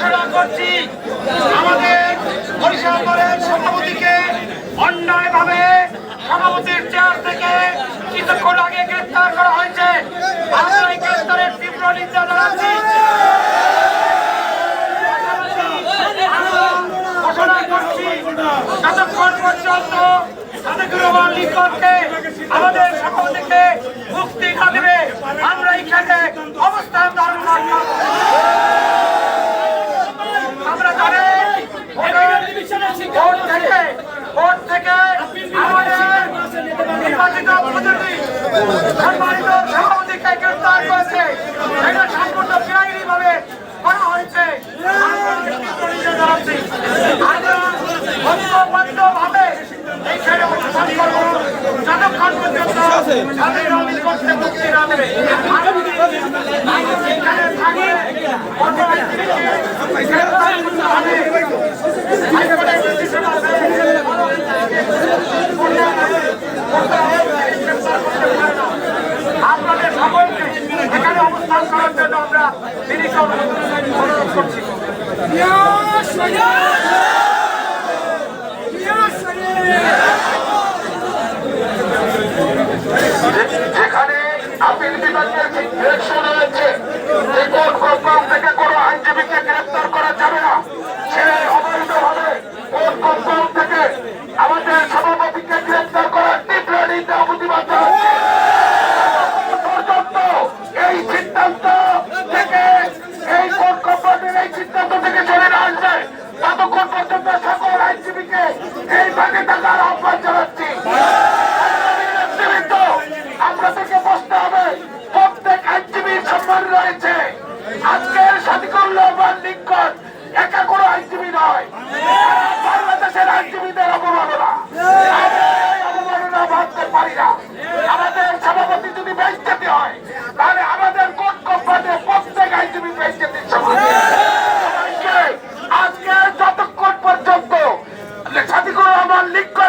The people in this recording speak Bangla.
ঘোষণা করছি আমাদের বরিশাল দলের সভাপতিকে অন্যায়ভাবে সভাপতির চেয়ার থেকে কিছুক্ষণ আগে গ্রেফতার করা হয়েছে। আমরা এই গ্রেফতারের তীব্র নিন্দা জানাচ্ছি। ঘোষণা করছি যতক্ষণ পর্যন্ত সাদেকুর রহমান লিখনকে আমাদের সভাপতিকে মুক্তি না দেবে আমরা এখানে অবস্থান ধারণ করব। আমরা জানি ভোট থেকে আমাদের নির্বাচিত প্রতিনিধি সম্মানিত সভাপতিকে গ্রেফতার করেছে। এটা সম্পূর্ণ বেআইনি ভাবে করা হয়েছে। ভাবে এইখানে অবস্থান করবো যতক্ষণ পর্যন্ত মুক্তি না দেবে। এখানে থাকি আপনাদের সকলকে এখানে অবস্থান করার জন্য আমরা বিনীত অনুরোধ করছি। যেখানে আপিল বিভাগের ডিরেকশন রয়েছে এই কোন কম্পাউন্ড থেকে কোনো আইনজীবীকে গ্রেফতার করা যাবে না, সে অবৈধভাবে কোন কম্পাউন্ড থেকে আমাদের সভাপতিকে গ্রেফতার করার তীব্র নিন্দা প্রতিবাদ জানাচ্ছে। পর্যন্ত এই সিদ্ধান্ত থেকে এই কোর্ট কম্পাউন্ডের এই সিদ্ধান্ত থেকে চলে না আসবে ততক্ষণ পর্যন্ত সকল আইনজীবীকে এই ভাগে থাকার আহ্বান জানাচ্ছি। আমরা থেকে বসতে হবে, প্রত্যেক আইনজীবীর সম্মান রয়েছে। আজকের সাদেকুর রহমান লিঙ্কন একা কোনো আইনজীবী নয়, বাংলাদেশের আইনজীবীদের অবমাননা। অবমাননা মানতে পারি না। আমাদের সভাপতি যদি বেইজ্জতি হয় তাহলে আমাদের কোর্ট কোম্পানিতে প্রত্যেক আইনজীবী বেইজ্জতির সমান। আজকে যতক্ষণ পর্যন্ত সাদেকুর রহমান লিঙ্কন